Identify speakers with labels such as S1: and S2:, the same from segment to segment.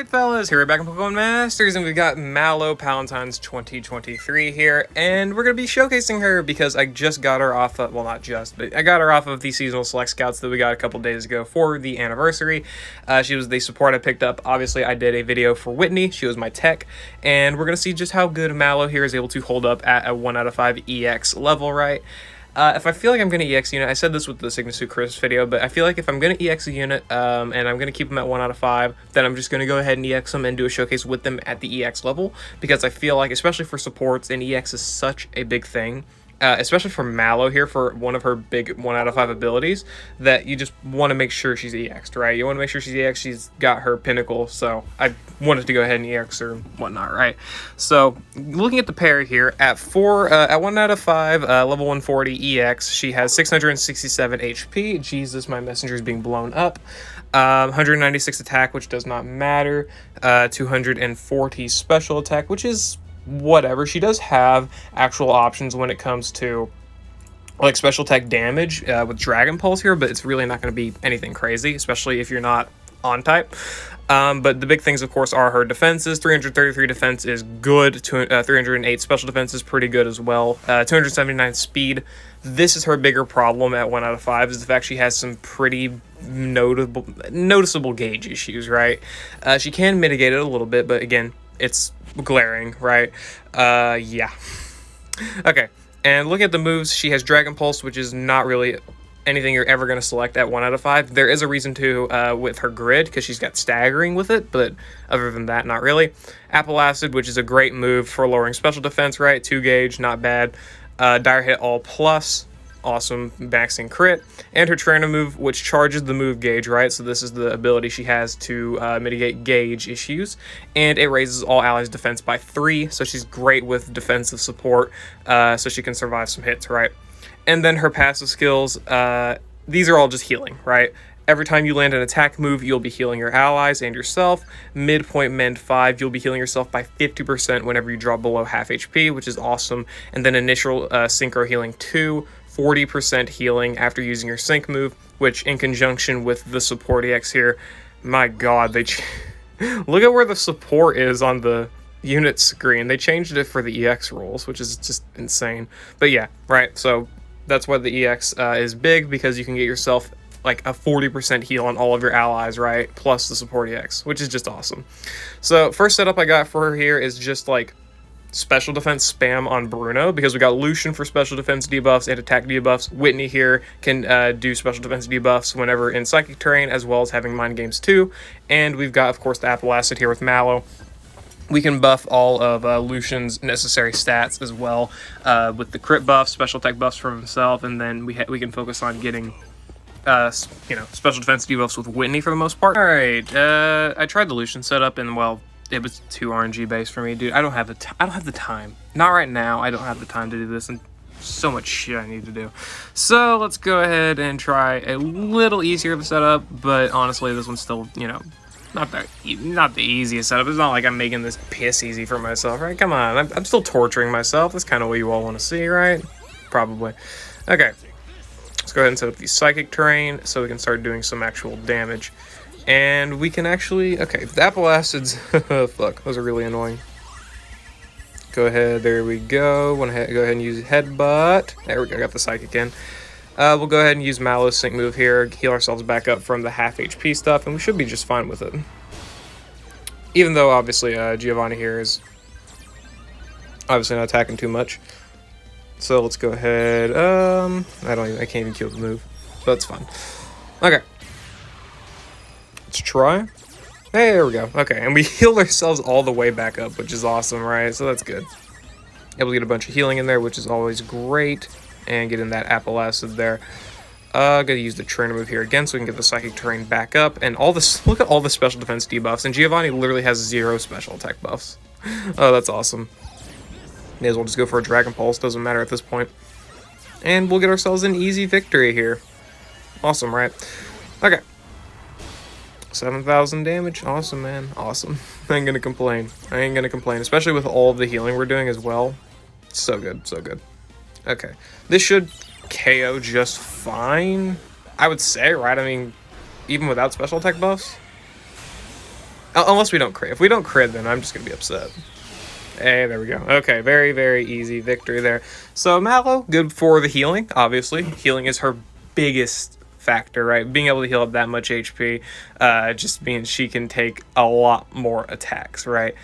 S1: Alright fellas, here we're back in Pokemon Masters, and we've got Mallow Palentines 2023 here, and we're going to be showcasing her because I just got her off of, well not just, but I got her off of the seasonal select scouts that we got a couple days ago for the anniversary. She was the support I picked up. Obviously I did a video for Whitney, she was my tech, and we're going to see just how good Mallow here is able to hold up at a 1 out of 5 EX level, right? If I feel like I'm going to EX a unit, I said this with the Signasu Chris video, but I feel like if I'm going to EX a unit, and I'm going to keep them at 1 out of 5, then I'm just going to go ahead and EX them and do a showcase with them at the EX level, because I feel like, especially for supports, and EX is such a big thing, especially for Mallow here, for one of her big 1 out of 5 abilities, that you just want to make sure she's EX'd, right? You want to make sure she's EX'd, she's got her pinnacle, so I wanted to go ahead and EX her and whatnot, right? So, looking at the pair here, at 1 out of 5, level 140 EX, she has 667 HP, Jesus, my messenger is being blown up, 196 attack, which does not matter, 240 special attack, which is whatever. She does have actual options when it comes to like special attack damage with Dragon Pulse here, but it's really not going to be anything crazy, especially if you're not on type. But the big things, of course, are her defenses. 333 defense is good. 308 special defense is pretty good as well. 279 speed. This is her bigger problem at 1 out of 5, is the fact she has some pretty noticeable gauge issues, right? She can mitigate it a little bit, but again, it's glaring, right? Yeah. Okay, and looking at the moves, she has Dragon Pulse, which is not really anything you're ever going to select at 1 out of 5. There is a reason to with her grid, because she's got staggering with it, but other than that, not really. Apple Acid, which is a great move for lowering special defense, right? 2 gauge, not bad. Dire Hit All Plus, awesome maxing crit, and her trainer move, which charges the move gauge, right? So this is the ability she has to mitigate gauge issues, and it raises all allies defense by 3, so she's great with defensive support, so she can survive some hits, right? And then her passive skills, these are all just healing, right? Every time you land an attack move, you'll be healing your allies and yourself. Midpoint Mend 5, you'll be healing yourself by 50% whenever you drop below half HP, which is awesome. And then initial Synchro Healing 2, 40% healing after using your Sync move, which in conjunction with the Support EX here, my god, they look at where the support is on the unit screen. They changed it for the EX rules, which is just insane. But yeah, right, so that's why the EX is big, because you can get yourself like a 40% heal on all of your allies, right? Plus the support EX, which is just awesome. So first setup I got for her here is just like special defense spam on Bruno, because we got Lucian for special defense debuffs and attack debuffs. Whitney here can do special defense debuffs whenever in psychic terrain, as well as having mind games too. And we've got, of course, the Apple Acid here with Mallow. We can buff all of Lucian's necessary stats as well, with the crit buff, special attack buffs from himself, and then we can focus on getting you know, special defense debuffs with Whitney for the most part. All right, I tried the Lucian setup, and well, it was too RNG based for me, dude. I don't have the time. Not right now. I don't have the time to do this, and so much shit I need to do. So let's go ahead and try a little easier of a setup, but honestly, this one's still, you know, not the easiest setup. It's not like I'm making this piss easy for myself, right? Come on, I'm still torturing myself. That's kind of what you all want to see, right? Probably. Okay. Let's go ahead and set up the psychic terrain so we can start doing some actual damage. And we can actually, okay, the Apple Acids, fuck, those are really annoying. Go ahead, there we go. Want to go ahead and use Headbutt. There we go, got the psychic in. We'll go ahead and use Mallow's Sync move here, heal ourselves back up from the half HP stuff, and we should be just fine with it. Even though, obviously, Giovanni here is obviously not attacking too much. So let's go ahead, I can't even kill the move, but that's fine. Okay. Let's try. Hey, there we go. Okay, and we healed ourselves all the way back up, which is awesome, right? So that's good. Able to get a bunch of healing in there, which is always great. And get in that Apple Acid there. Gonna use the trainer move here again so we can get the psychic terrain back up. And all this, look at all the special defense debuffs. And Giovanni literally has 0 special attack buffs. Oh, that's awesome. May as well just go for a Dragon Pulse, doesn't matter at this point. And we'll get ourselves an easy victory here. Awesome, right? Okay. 7,000 damage. Awesome, man. Awesome. I ain't gonna complain. I ain't gonna complain, especially with all of the healing we're doing as well. So good, so good. Okay. This should KO just fine, I would say, right? I mean, even without special attack buffs. Unless we don't crit. If we don't crit, then I'm just going to be upset. Hey, there we go. Okay, very, very easy victory there. So Mallow, good for the healing, obviously. Healing is her biggest factor, right? Being able to heal up that much HP just means she can take a lot more attacks, right?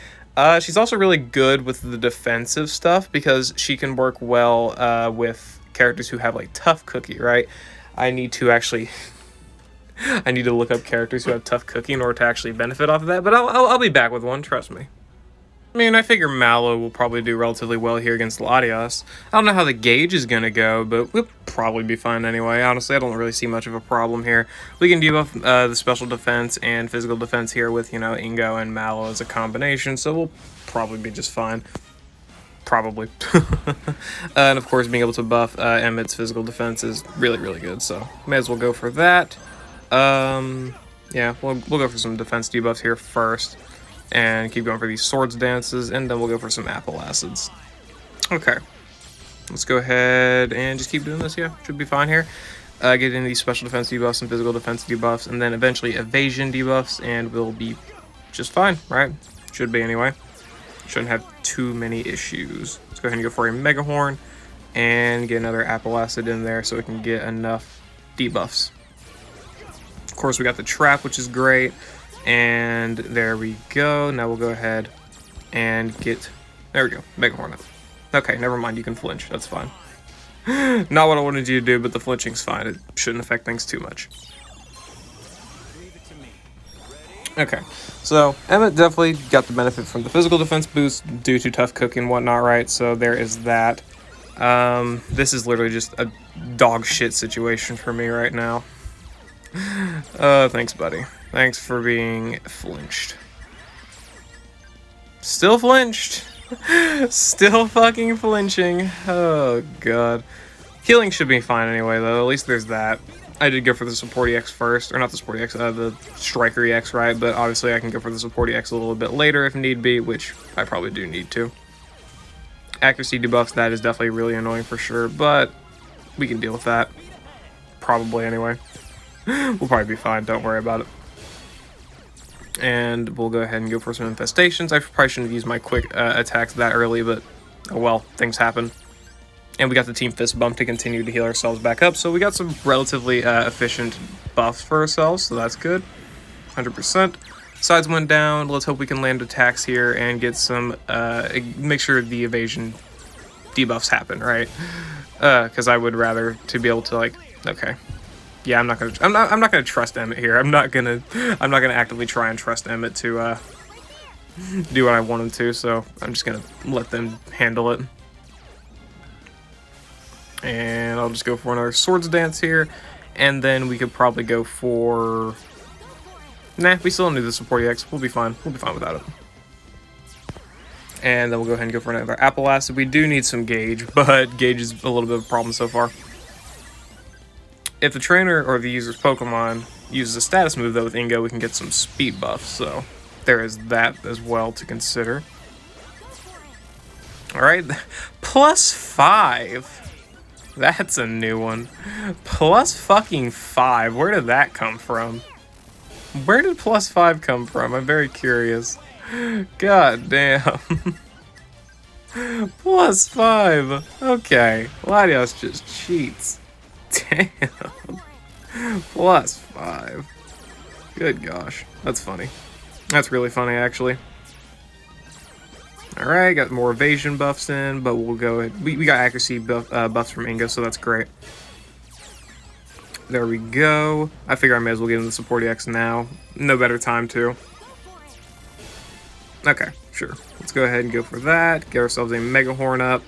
S1: She's also really good with the defensive stuff because she can work well with characters who have like Tough Cookie, right? I need to actually I need to look up characters who have Tough Cookie in order to actually benefit off of that, but I'll be back with one, trust me. I mean, I figure Mallow will probably do relatively well here against Latias. I don't know how the gauge is going to go, but we'll probably be fine anyway. Honestly, I don't really see much of a problem here. We can debuff the special defense and physical defense here with, you know, Ingo and Mallow as a combination, so we'll probably be just fine. Probably. And of course, being able to buff Emmett's physical defense is really, really good, so may as well go for that. Yeah, we'll go for some defense debuffs here first. And keep going for these swords dances, and then we'll go for some apple acids. Okay, let's go ahead and just keep doing this. Yeah, should be fine here. Get into these special defense debuffs and physical defense debuffs, and then eventually evasion debuffs, and we'll be just fine, right? Should be anyway. Shouldn't have too many issues. Let's go ahead and go for a Mega Horn and get another apple acid in there so we can get enough debuffs. Of course, we got the trap, which is great. And there we go. Now we'll go ahead and get... There we go. Mega Horn up. Okay, never mind. You can flinch. That's fine. Not what I wanted you to do, but the flinching's fine. It shouldn't affect things too much. Okay, so Emmett definitely got the benefit from the physical defense boost due to Tough Cookie and whatnot, right? So there is that. This is literally just a dog shit situation for me right now. Thanks, buddy. Thanks for being flinched. Still flinched. Still fucking flinching. Oh, God. Healing should be fine anyway, though. At least there's that. I did go for the Support EX first. Or not the Support EX, the Striker EX, right? But obviously I can go for the Support EX a little bit later if need be, which I probably do need to. Accuracy debuffs, that is definitely really annoying for sure, but we can deal with that. Probably anyway. We'll probably be fine, don't worry about it. And we'll go ahead and go for some infestations. I probably shouldn't have used my quick attacks that early, but oh well, things happen. And we got the Team Fist bump to continue to heal ourselves back up, so we got some relatively efficient buffs for ourselves, so that's good. 100%. Sides went down. Let's hope we can land attacks here and get some, make sure the evasion debuffs happen, right? Because I would rather to be able to, like, okay. Yeah, I'm not gonna trust Emmett here. I'm not gonna actively try and trust Emmett to do what I want him to. So I'm just gonna let them handle it. And I'll just go for another swords dance here, and then we could probably go for. Nah, we still don't need the support EX. We'll be fine. We'll be fine without it. And then we'll go ahead and go for another apple acid. We do need some gauge, but gauge is a little bit of a problem so far. If the trainer or the user's Pokemon uses a status move, though, with Ingo, we can get some speed buffs, so there is that as well to consider. Alright, +5. That's a new one. +5. Where did that come from? Where did +5 come from? I'm very curious. God damn. +5. Okay, Latios just cheats. Damn. +5. Good gosh. That's funny. That's really funny, actually. Alright, got more evasion buffs in, but we'll go ahead. We got accuracy buffs from Ingo, so that's great. There we go. I figure I may as well get in the support EX now. No better time to. Okay, sure. Let's go ahead and go for that. Get ourselves a Mega Horn up.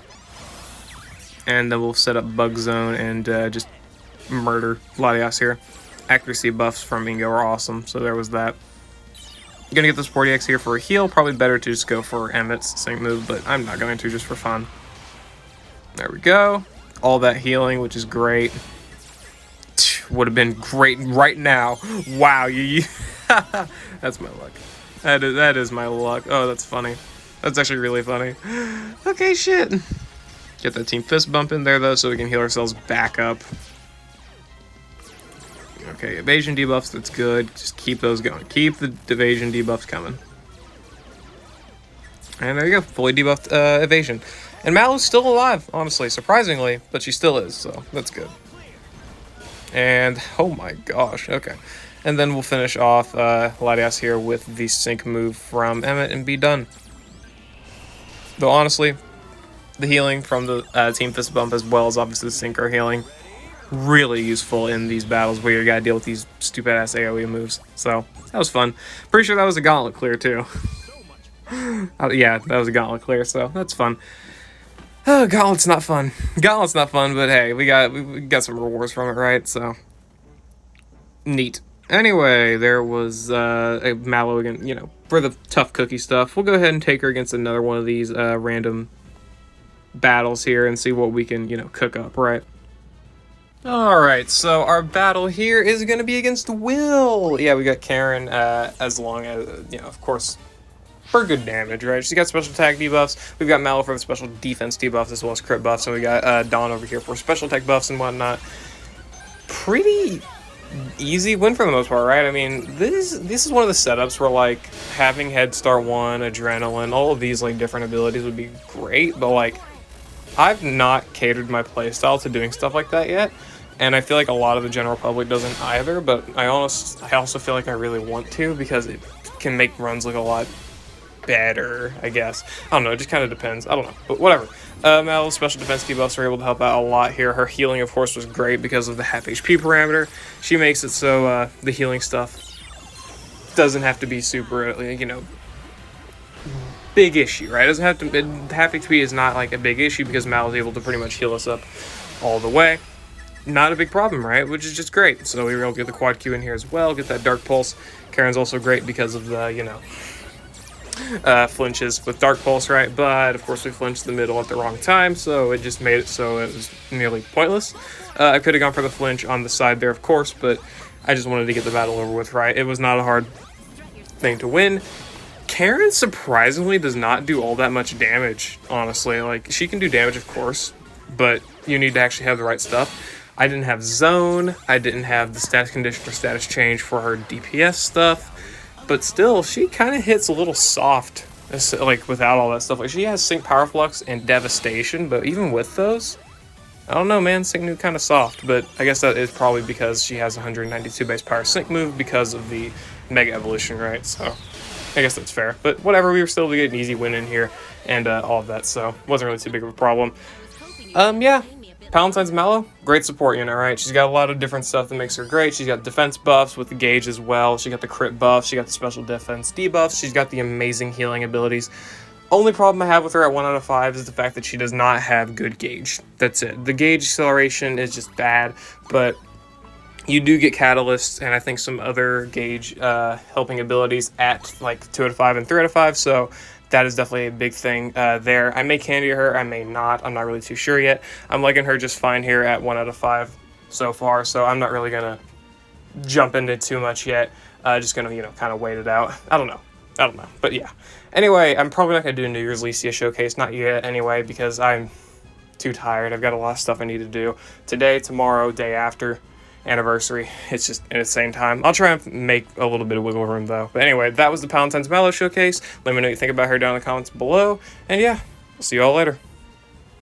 S1: And then we'll set up Bug Zone and just murder Latias here. Accuracy buffs from Ingo are awesome, so there was that. I'm gonna get the support EX here for a heal. Probably better to just go for Emmett's sync move, but I'm not going to just for fun. There we go. All that healing, which is great. Would have been great right now. Wow, that's my luck. That is my luck. Oh, that's funny. That's actually really funny. Okay, shit. Get that Team Fist bump in there, though, so we can heal ourselves back up. Okay, evasion debuffs, that's good. Just keep those going. Keep the evasion debuffs coming. And there you go, fully debuffed evasion. And Mallow's still alive, honestly, surprisingly, but she still is, so that's good. And, oh my gosh, okay. And then we'll finish off Latias here with the sync move from Emmett and be done. Though honestly, the healing from the Team Fist Bump as well as obviously the Synchro healing, really useful in these battles where you gotta deal with these stupid ass AoE moves. So, that was fun. Pretty sure that was a gauntlet clear too. Yeah, that was a gauntlet clear, so that's fun. Oh, gauntlet's not fun. Gauntlet's not fun, but hey, we got some rewards from it, right? So, neat. Anyway, there was a Mallow again, you know, for the tough cookie stuff. We'll go ahead and take her against another one of these random battles here and see what we can, you know, cook up, right? Alright, so our battle here is going to be against Will. Yeah, we got Karen as long as, you know, of course, for good damage, right? She's got special attack debuffs. We've got Mallow for the special defense debuffs as well as crit buffs. And we got Dawn over here for special attack buffs and whatnot. Pretty easy win for the most part, right? I mean, this is one of the setups where, like, having Head Start 1, Adrenaline, all of these, like, different abilities would be great. But, like, I've not catered my playstyle to doing stuff like that yet. And I feel like a lot of the general public doesn't either. But I also feel like I really want to because it can make runs look a lot better, I guess. I don't know, it just kind of depends. I don't know, but whatever. Mallow's special defense debuffs are able to help out a lot here. Her healing, of course, was great because of the half HP parameter. She makes it so the healing stuff doesn't have to be super, you know, big issue, right? It doesn't have to, half HP is not like a big issue because Mallow's able to pretty much heal us up all the way. Not a big problem, right? Which is just great. So we were able to get the quad Q in here as well, get that Dark Pulse. Karen's also great because of the, you know, flinches with Dark Pulse, right? But of course we flinched the middle at the wrong time, so it just made it so it was nearly pointless. I could have gone for the flinch on the side there, of course, but I just wanted to get the battle over with, right? It was not a hard thing to win. Karen surprisingly does not do all that much damage, honestly. Like, she can do damage, of course, but you need to actually have the right stuff. I didn't have zone, I didn't have the status condition or status change for her DPS stuff. But still, she kind of hits a little soft, like, without all that stuff. Like, she has Sync Power Flux and Devastation, but even with those, I don't know, man, Sync Nuke kind of soft. But I guess that is probably because she has 192 base power Sync move because of the Mega Evolution, right? So, I guess that's fair. But whatever, we were still able to get an easy win in here and all of that, so wasn't really too big of a problem. Yeah. Palentines Mallow, great support unit, right? She's got a lot of different stuff that makes her great. She's got defense buffs with the gauge as well. She got the crit buff. She got the special defense debuffs. She's got the amazing healing abilities. Only problem I have with her at 1 out of 5 is the fact that she does not have good gauge. That's it. The gauge acceleration is just bad, but you do get catalysts and I think some other gauge helping abilities at like 2 out of 5 and 3 out of 5, so that is definitely a big thing there. I may candy her, I may not. I'm not really too sure yet. I'm liking her just fine here at 1 out of 5 so far, so I'm not really going to jump into too much yet. Just going to, you know, kind of wait it out. I don't know. But yeah. Anyway, I'm probably not going to do a New Year's Licia showcase. Not yet anyway, because I'm too tired. I've got a lot of stuff I need to do. Today, tomorrow, day after. Anniversary. It's just at the same time. I'll try and make a little bit of wiggle room though. But anyway, that was the Palentines Mallow showcase. Let me know what you think about her down in the comments below. And yeah, I'll see you all later.